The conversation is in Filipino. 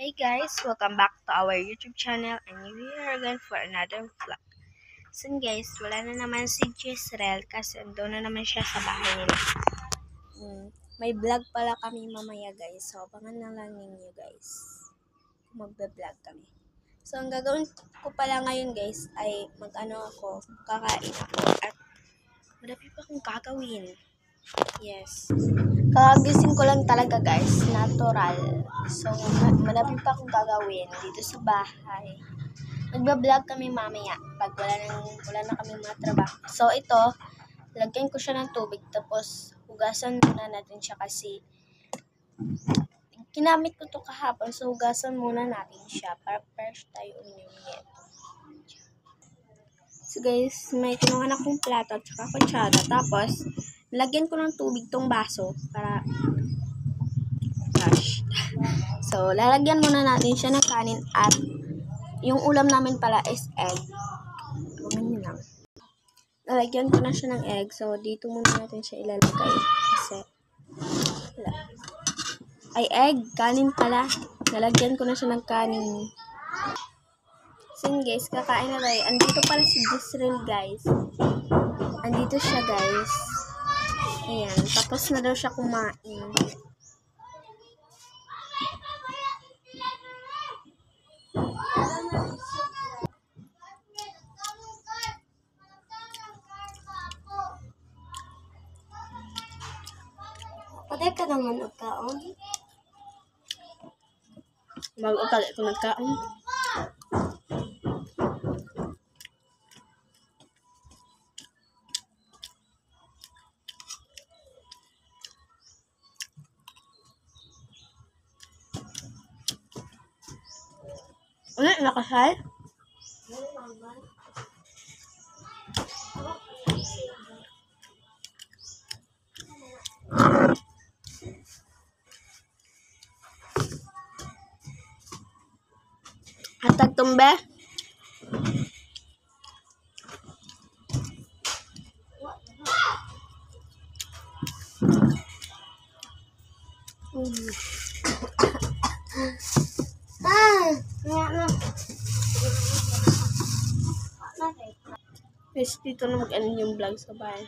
Hey guys, welcome back to our YouTube channel and we are again for another vlog. So guys, wala na naman si Jezreel kasi doon na naman siya sa bahay nila. May vlog pala kami mamaya guys, so abangan na lang ninyo guys. Magbe-vlog kami. So ang gagawin ko pala ngayon guys ay kakain ako at madami pa akong gagawin. Yes. Kakagising ko lang talaga guys, natural. So, madami pa akong gagawin dito sa bahay. Magba-vlog kami mamaya pag wala na kami mga trabaho. So, ito, lagyan ko siya ng tubig tapos hugasan muna natin siya kasi kinamit ko to kahapon. So, hugasan muna natin siya para fresh tayo uminom. So, guys, may kinuha na akong plato at saka kutsara. Tapos, lagyan ko ng tubig tong baso para gosh. So, lalagyan muna natin siya ng kanin at yung ulam namin pala is egg. Ganyan lang. Lalagyan ko na siya ng egg. So, dito muna natin siya ilalagay. Kasi, ay egg, kanin pala. Lalagyan ko na siya ng kanin. So, guys, kakain na tayo. Andito pala si Jezreel, guys. Andito siya, guys. Ayan, tapos na daw siya kumain. Patay ka naman nagkaon. Mag-upag ako nagkaon. Ulit, nakasal? Hatag tumbe? Guys, dito na mag-end yung vlog sa bahay.